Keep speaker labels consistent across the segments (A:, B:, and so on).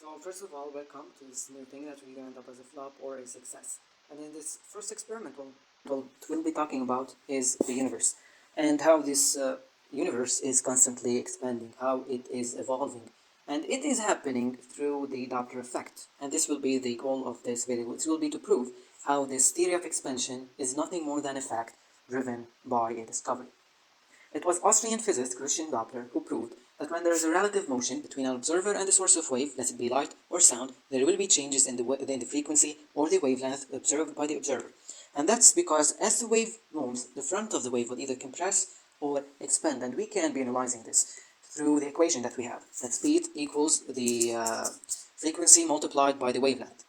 A: So first of all, welcome to this new thing that will end up as a flop or a success. And in this first experiment, what we'll be talking about is the universe and how this universe is constantly expanding, how it is evolving. And it is happening through the Doppler effect. And this will be the goal of this video. It will be to prove how this theory of expansion is nothing more than a fact driven by a discovery. It was Austrian physicist Christian Doppler who proved that when there is a relative motion between an observer and the source of wave, let it be light or sound, there will be changes in the frequency or the wavelength observed by the observer. And that's because as the wave moves, the front of the wave will either compress or expand, and we can be analyzing this through the equation that we have, that speed equals the frequency multiplied by the wavelength.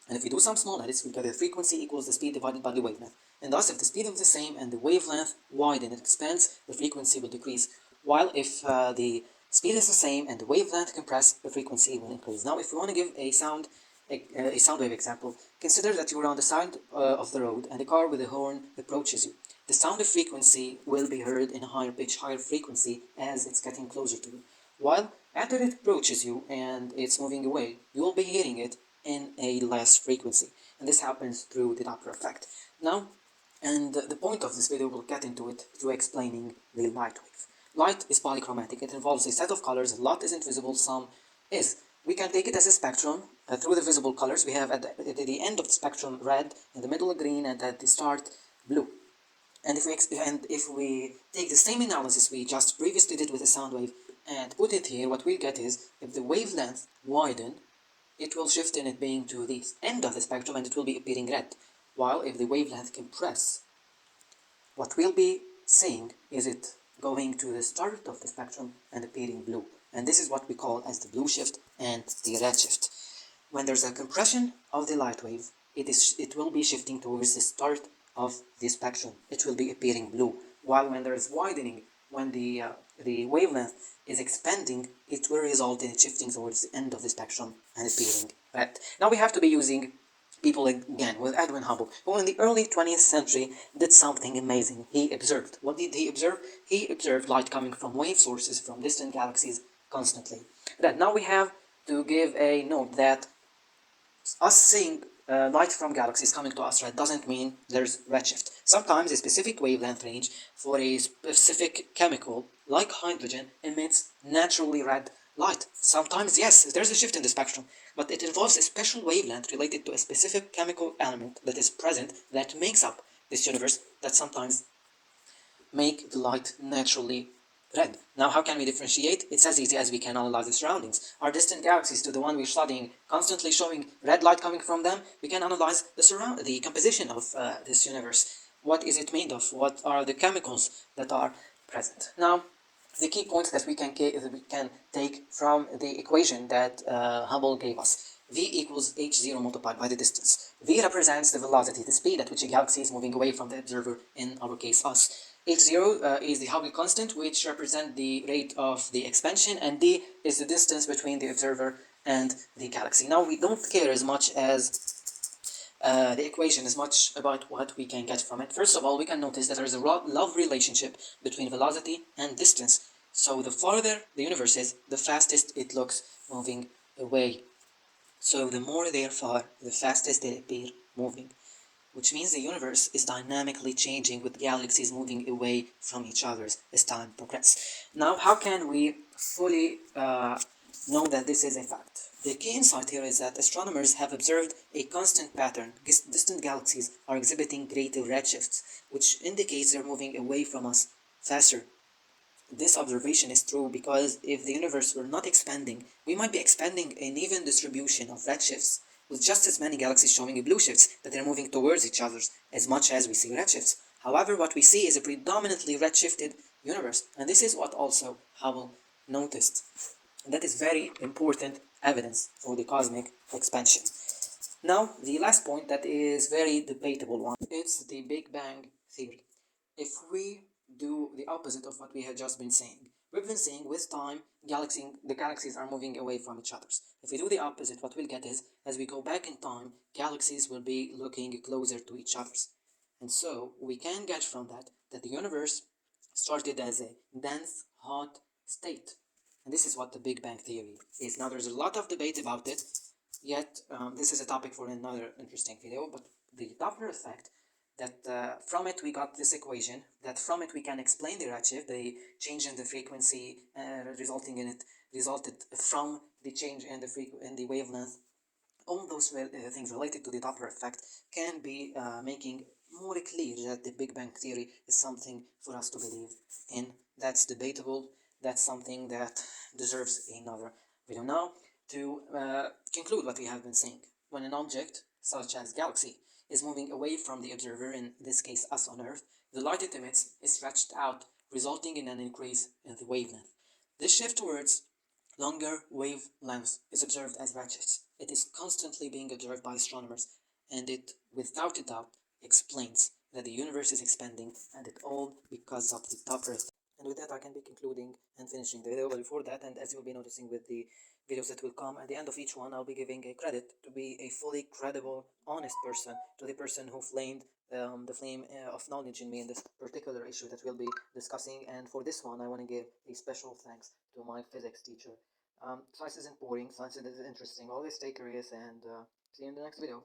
A: And if we do some small analysis, we get the frequency equals the speed divided by the wavelength. And thus, if the speed is the same and the wavelength widens and expands, the frequency will decrease. While if the speed is the same and the wavelength compress, the frequency will increase. Now, if we want to give a sound wave example, consider that you are on the side of the road and a car with a horn approaches you. The sound of frequency will be heard in a higher pitch, higher frequency as it's getting closer to you. While after it approaches you and it's moving away, you will be hearing it in a less frequency. And this happens through the Doppler effect. Now, and the point of this video, we'll get into it through explaining the light wave. Light is polychromatic. It involves a set of colors. A lot isn't visible, some is. We can take it as a spectrum through the visible colors. We have at the end of the spectrum red, in the middle green, and at the start blue. And if we take the same analysis we just previously did with the sound wave and put it here, what we get is if the wavelength widen, it will shift in it being to the end of the spectrum and it will be appearing red. While if the wavelength compress, what we'll be seeing is it going to the start of the spectrum and appearing blue. And this is what we call as the blue shift and the red shift. When there's a compression of the light wave, it will be shifting towards the start of the spectrum. It will be appearing blue. While when there is widening, when the wavelength is expanding, it will result in it shifting towards the end of the spectrum and appearing red. Now we have to be using people again with Edwin Hubble, who in the early 20th century did something amazing. He observed. What did he observe? He observed light coming from wave sources from distant galaxies constantly. That now we have to give a note that us seeing light from galaxies coming to us red doesn't mean there's redshift. Sometimes a specific wavelength range for a specific chemical, like hydrogen, emits naturally red light. Sometimes, yes, there's a shift in the spectrum, but it involves a special wavelength related to a specific chemical element that is present that makes up this universe that sometimes make the light naturally red. Now, how can we differentiate? It's as easy as we can analyze the surroundings. Our distant galaxies to the one we're studying constantly showing red light coming from them, we can analyze the composition of this universe. What is it made of? What are the chemicals that are present? Now, the key points that we can take from the equation that Hubble gave us. V equals h0 multiplied by the distance. V represents the velocity, the speed at which a galaxy is moving away from the observer, in our case us. H0 is the Hubble constant, which represents the rate of the expansion, and D is the distance between the observer and the galaxy. Now, we don't care as much as the equation is much about what we can get from it. First of all, we can notice that there is a love relationship between velocity and distance. So the farther the universe is, the fastest it looks moving away. So the more they are far, the fastest they appear moving. Which means the universe is dynamically changing with galaxies moving away from each other as time progresses. Now, how can we fully know that this is a fact? The key insight here is that astronomers have observed a constant pattern. Distant galaxies are exhibiting greater redshifts, which indicates they're moving away from us faster. This observation is true because if the universe were not expanding, we might be expanding an even distribution of redshifts, with just as many galaxies showing blue shifts that they're moving towards each other as much as we see redshifts. However, what we see is a predominantly redshifted universe, and this is what also Hubble noticed. And that is very important evidence for the cosmic expansion. Now, the last point that is very debatable one, it's the Big Bang theory. If we do the opposite of what we had just been saying, we've been saying with time, the galaxies are moving away from each other. If we do the opposite, what we'll get is, as we go back in time, galaxies will be looking closer to each other. And so, we can get from that the universe started as a dense, hot state. And this is what the Big Bang Theory is. Now, there's a lot of debate about it, yet this is a topic for another interesting video. But the Doppler effect, that from it we got this equation, that from it we can explain the redshift, the change in the frequency resulting in it, resulted from the change in the wavelength. All those things related to the Doppler effect can be making more clear that the Big Bang Theory is something for us to believe in. That's debatable. That's something that deserves another video. Now, to conclude what we have been saying, when an object, such as galaxy, is moving away from the observer, in this case us on Earth, the light it emits is stretched out, resulting in an increase in the wavelength. This shift towards longer wavelengths is observed as redshifts. It is constantly being observed by astronomers, and it, without a doubt, explains that the universe is expanding, and it all because of the Doppler effect. And with that, I can be concluding and finishing the video. But before that, and as you'll be noticing with the videos that will come, at the end of each one, I'll be giving a credit to be a fully credible, honest person, to the person who flamed the flame of knowledge in me in this particular issue that we'll be discussing. And for this one, I want to give a special thanks to my physics teacher. Science isn't boring, science is interesting. Always stay curious, and see you in the next video.